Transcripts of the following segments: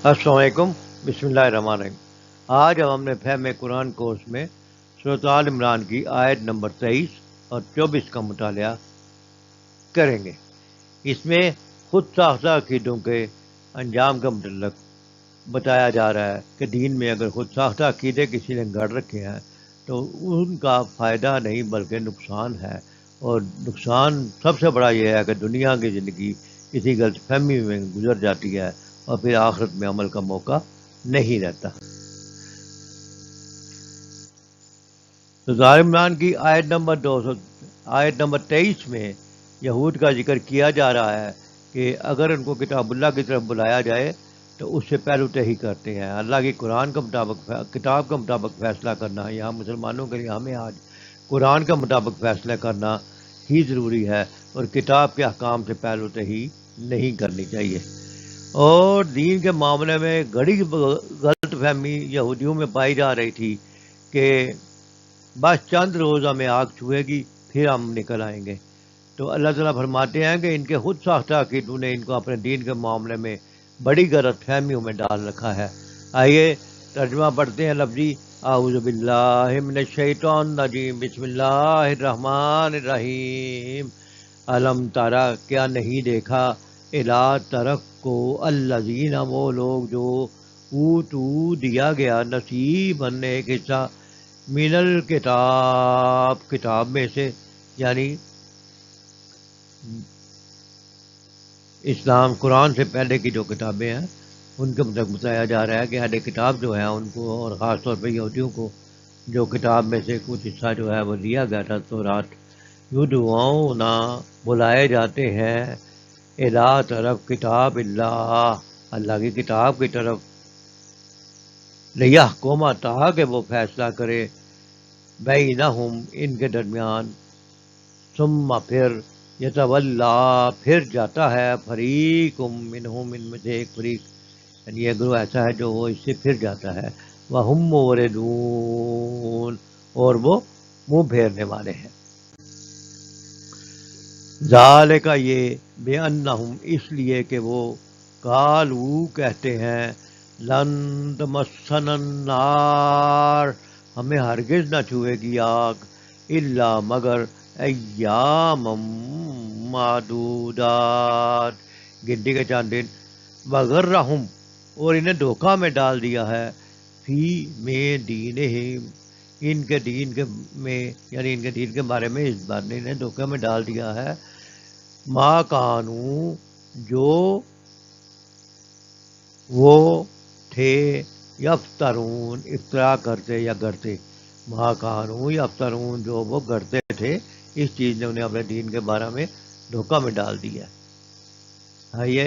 السلام علیکم، بسم اللہ الرحمن الرحیم۔ آج ہم نے فہم قرآن کورس میں سورۃ آل عمران کی آیت نمبر 23 اور 24 کا مطالعہ کریں گے۔ اس میں خود ساختہ عقیدوں کے انجام کا متعلق بتایا جا رہا ہے کہ دین میں اگر خود ساختہ عقیدے کسی نے گڑھ رکھے ہیں تو ان کا فائدہ نہیں بلکہ نقصان ہے، اور نقصان سب سے بڑا یہ ہے کہ دنیا کی زندگی کسی غلط فہمی میں گزر جاتی ہے اور پھر آخرت میں عمل کا موقع نہیں رہتا۔ تو سورۃ عمران کی آیت نمبر 23 میں یہود کا ذکر کیا جا رہا ہے کہ اگر ان کو کتاب اللہ کی طرف بلایا جائے تو اس سے پہلو تہی کرتے ہیں۔ اللہ کی قرآن کا کتاب کا مطابق فیصلہ کرنا، یہاں مسلمانوں کے لیے ہمیں آج قرآن کا مطابق فیصلہ کرنا ہی ضروری ہے، اور کتاب کے احکام سے پہلو تہی نہیں کرنی چاہیے۔ اور دین کے معاملے میں گڑی غلط فہمی یہودیوں میں پائی جا رہی تھی کہ بس چند روز ہمیں آگ چھوئے گی پھر ہم نکل آئیں گے۔ تو اللہ تعالیٰ فرماتے ہیں کہ ان کے خود ساختہ عقیدوں نے ان کو اپنے دین کے معاملے میں بڑی غلط فہمیوں میں ڈال رکھا ہے۔ آئیے ترجمہ پڑھتے ہیں لفظی۔ اعوذ باللہ من الشیطان الرجیم، بسم اللہ الرحمن الرحیم۔ علم تارا، کیا نہیں دیکھا، الا طرف کو الذین، وہ لوگ جو اوتو دیا گیا، نصیب ایک حصہ، من الکتاب، کتاب میں سے، یعنی اسلام قرآن سے پہلے کی جو کتابیں ہیں ان کے مطابق بتایا جا رہا ہے کہ اہل کتاب جو ہیں ان کو، اور خاص طور پہ یہودیوں کو، جو کتاب میں سے کچھ حصہ جو ہے وہ دیا گیا تھا تورات، یدعون، بلائے جاتے ہیں، الی طرف کتاب اللہ، اللہ کی کتاب کی طرف، لیحکم، تاکہ وہ فیصلہ کرے، بینہم، ان کے درمیان، ثم، پھر، یتولا، پھر جاتا ہے، فریق منہم، ان میں سے ایک فریق، یعنی یہ گروہ ایسا ہے جو وہ اس سے پھر جاتا ہے، وہم موردون، اور وہ منہ پھیرنے والے ہیں۔ ذالک، یہ، بِأَنَّهُمْ، اس لیے کہ وہ، قالوا، کہتے ہیں، لن تمسنا النار، ہمیں ہرگز نہ چھوئے گی آگ، الا، مگر، ایام معدودات، گنتی کے چند دن، وغرہم، اور انہیں دھوکہ میں ڈال دیا ہے، فی، میں، دینہم، ان کے دین کے میں، یعنی ان کے دین کے بارے میں اس بات نے انہیں دھوکے میں ڈال دیا ہے، ما کانو، جو وہ تھے، یفترون، افطرا کرتے یا گڑتے، ما کانو یفترون، جو وہ گڑتے تھے، اس چیز نے انہیں اپنے دین کے بارے میں دھوکہ میں ڈال دیا۔ آئیے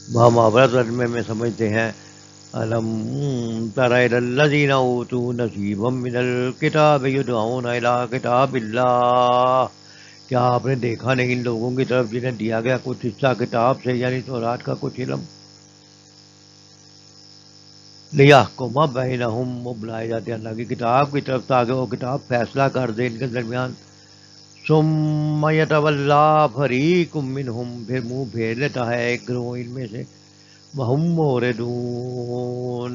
محاورہ ترجمے میں سمجھتے ہیں۔ الم تر الی الذین اوتوا نصیبا من الکتاب یدعون الی کتاب اللہ، کیا آپ نے دیکھا نہیں ان لوگوں کی طرف جنہیں دیا گیا کچھ حصہ کتاب سے، یعنی تورات کا کچھ علم، لیحکم بینہم، وہ بلائے جاتے ہیں اللہ کی کتاب کی طرف تاکہ وہ کتاب فیصلہ کر دے ان کے درمیان، ثم یتولا فریق منہم، پھر منہ پھیر لیتا ہے ایک گروہ ان میں سے، وہم موردون،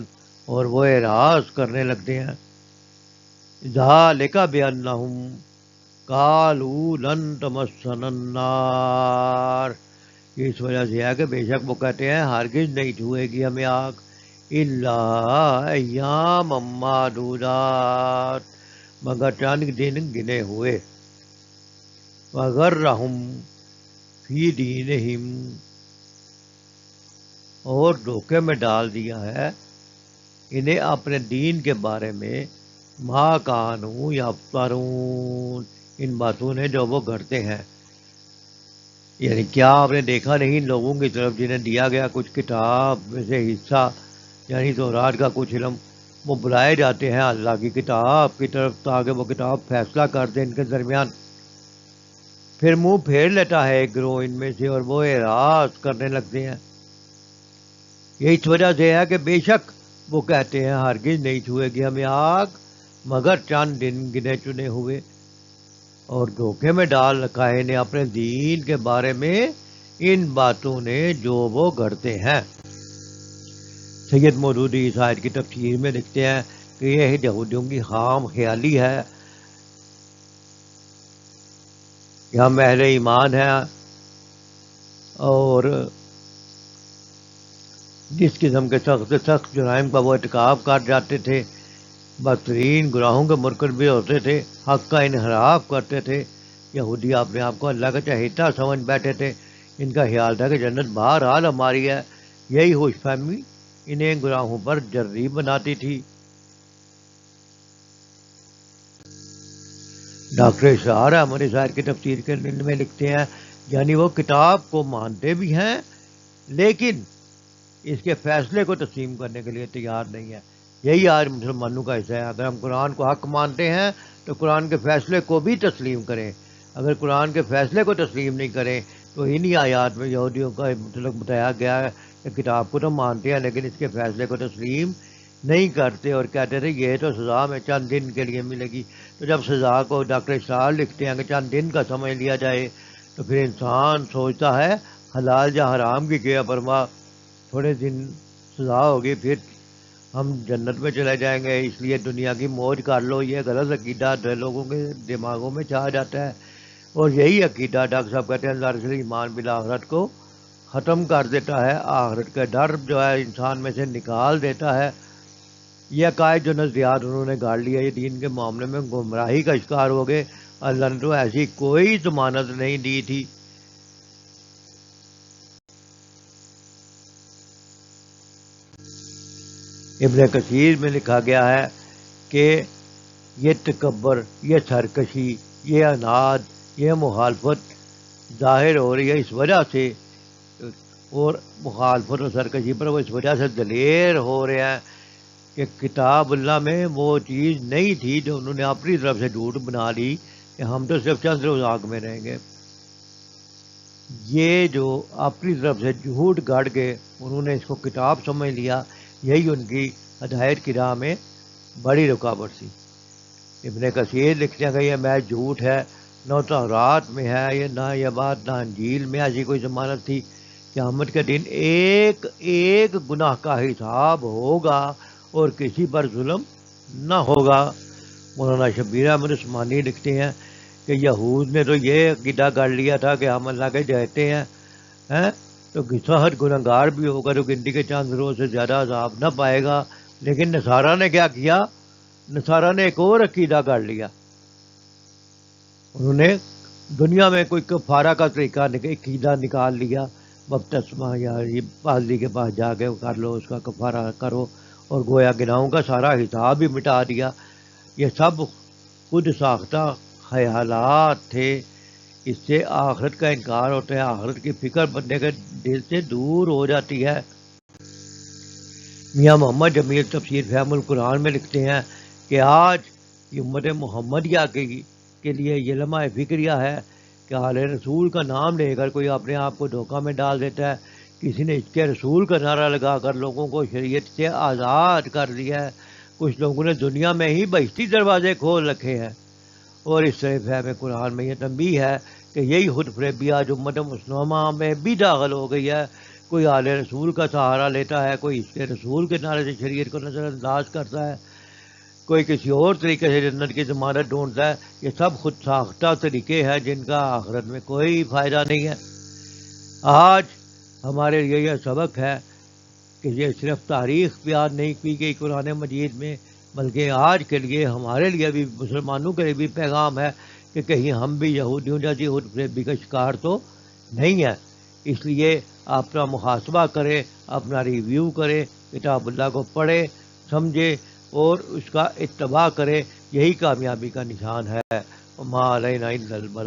اور وہ اعراض کرنے لگتے ہیں، ذالک بانہم قالوا لن تمسنا النار، یہ اس وجہ سے ہے کہ بے شک وہ کہتے ہیں ہرگز نہیں چھوئے گی ہمیں آگ، الا ایام معدودات، مگر چند دن گنے ہوئے، وغرہم فی دینہم، اور دھوکے میں ڈال دیا ہے انہیں اپنے دین کے بارے میں، ما کانوا یفترون، ان باتوں نے جو وہ گھڑتے ہیں، یعنی کیا آپ نے دیکھا نہیں ان لوگوں کی طرف جنہیں دیا گیا کچھ کتاب میں سے حصہ، یعنی تورات کا کچھ علم، وہ بلائے جاتے ہیں اللہ کی کتاب کی طرف تاکہ وہ کتاب فیصلہ کر دے ان کے درمیان، پھر منہ پھیر لیتا ہے ایک گروہ ان میں سے اور وہ اعراض کرنے لگتے ہیں، یہ اس وجہ سے ہے کہ بے شک وہ کہتے ہیں ہرگز نہیں چھوئے گی ہمیں آگ مگر چند دن گنے چنے ہوئے، اور دھوکے میں ڈال رکھا ہے انہیں اپنے دین کے بارے میں ان باتوں نے جو وہ گھڑتے ہیں۔ سید مودودی اس آیت کی تفسیر میں لکھتے ہیں کہ یہ یہودیوں کی خام خیالی ہے. یہاں اہل ایمان ہے اور جس قسم کے سخت سے سخت جرائم کا وہ ارتکاب کر جاتے تھے، بدترین گناہوں کے مرتکب بھی ہوتے تھے، حق کا انحراف کرتے تھے. یہودی اپنے آپ کو اللہ کا چہیتا سمجھ بیٹھے تھے. ان کا خیال تھا کہ جنت بہرحال ہماری ہے. یہی خوش فہمی انہیں گناہوں پر جرئیب بناتی تھی. ڈاکٹر اسرار احمد اسرار کی تفسیر کے میں لکھتے ہیں یعنی وہ کتاب کو مانتے بھی ہیں لیکن اس کے فیصلے کو تسلیم کرنے کے لیے تیار نہیں ہے. یہی آج مسلمانوں کا حصہ ہے. اگر ہم قرآن کو حق مانتے ہیں تو قرآن کے فیصلے کو بھی تسلیم کریں. اگر قرآن کے فیصلے کو تسلیم نہیں کریں تو انہی آیات میں یہودیوں کا مطلق بتایا گیا ہے کہ کتاب کو تو مانتے ہیں لیکن اس کے فیصلے کو تسلیم نہیں کرتے اور کہتے تھے یہ تو سزا میں چند دن کے لیے ملے گی. تو جب سزا کو ڈاکٹر اسرار لکھتے ہیں کہ چند دن کا سمجھ لیا جائے تو پھر انسان سوچتا ہے حلال یا حرام کی کیا پرواہ، تھوڑے دن سزا ہوگی پھر ہم جنت میں چلے جائیں گے، اس لیے دنیا کی موج کر لو. یہ غلط عقیدہ لوگوں کے دماغوں میں چھا جاتا ہے اور یہی عقیدہ ڈاکٹر صاحب کہتے ہیں دراصل ایمان بالآخرت کو ختم کر دیتا ہے. آخرت کا ڈر جو ہے انسان میں سے نکال دیتا ہے. یہ عقائد جو نظریات انہوں نے گاڑ لیا یہ دین کے معاملے میں گمراہی کا شکار ہو گئے. اللہ نے تو ایسی کوئی ضمانت نہیں دی تھی. ابن کثیر میں لکھا گیا ہے کہ یہ تکبر، یہ سرکشی، یہ عناد، یہ مخالفت ظاہر ہو رہی ہے اس وجہ سے، اور مخالفت اور سرکشی پر وہ اس وجہ سے دلیر ہو رہے ہیں کہ کتاب اللہ میں وہ چیز نہیں تھی جو انہوں نے اپنی طرف سے جھوٹ بنا لی کہ ہم تو صرف چند روز آگ میں رہیں گے. یہ جو اپنی طرف سے جھوٹ گاڑ کے انہوں نے اس کو کتاب سمجھ لیا، یہی ان کی ہدایت کی راہ میں بڑی رکاوٹ تھی. ابن کثیر لکھتے ہیں کہ یہ محض جھوٹ ہے، نہ تورات میں ہے یہ، نہ یہ بات نہ انجیل میں ایسی کوئی ضمانت تھی. قیامت کے دن ایک ایک گناہ کا حساب ہوگا اور کسی پر ظلم نہ ہوگا. مولانا شبیر احمد عثمانی لکھتے ہیں کہ یہود نے تو یہ عقیدہ گڑھ لیا تھا کہ ہم اللہ کے چہتے ہیں تو گھساہٹ گناہگار بھی ہوگا تو گنتی کے چند روز سے زیادہ عذاب نہ پائے گا. لیکن نصارہ نے کیا کیا؟ نصارہ نے ایک اور عقیدہ گڑھ لیا. انہوں نے دنیا میں کوئی کفارہ کا طریقہ عقیدہ نکال لیا، بپتسمہ یا پادری کے پاس جا کے کر لو، اس کا کفارہ کرو، اور گویا گناہوں کا سارا حساب بھی مٹا دیا. یہ سب خود ساختہ خیالات تھے. اس سے آخرت کا انکار ہوتا ہے، آخرت کی فکر بندے کے دل سے دور ہو جاتی ہے. میاں محمد جمیل تفسیر فہم القرآن میں لکھتے ہیں کہ آج یہ امت محمدیہ کے لیے یہ لمحہ فکریہ ہے کہ آل رسول کا نام لے کر کوئی اپنے آپ کو دھوکہ میں ڈال دیتا ہے. کسی نے عشق رسول کا نعرہ لگا کر لوگوں کو شریعت سے آزاد کر دیا ہے. کچھ لوگوں نے دنیا میں ہی بہشتی دروازے کھول رکھے ہیں. اور اس طرح فہم قرآن میں یہ تنبیہ ہے کہ یہی خود فریبی آج امت مسلمہ میں بھی داخل ہو گئی ہے. کوئی آل رسول کا سہارا لیتا ہے، کوئی عشق رسول کے نعرے سے شریعت کو نظر انداز کرتا ہے، کوئی کسی اور طریقے سے جنت کی ضمانت ڈھونڈتا ہے. یہ سب خود ساختہ طریقے ہیں جن کا آخرت میں کوئی فائدہ نہیں ہے. آج ہمارے لیے یہ سبق ہے کہ یہ صرف تاریخ بیان نہیں کی گئی قرآن مجید میں، بلکہ آج کے لیے ہمارے لیے بھی، مسلمانوں کے لیے بھی پیغام ہے کہ کہیں ہم بھی یہودیوں جیسی خود فریبی کا شکار تو نہیں ہیں. اس لیے اپنا محاسبہ کرے، اپنا ریویو کرے، کتاب اللہ کو پڑھے، سمجھے اور اس کا اتباع کرے. یہی کامیابی کا نشان ہے. وما علینا الا البلاغ.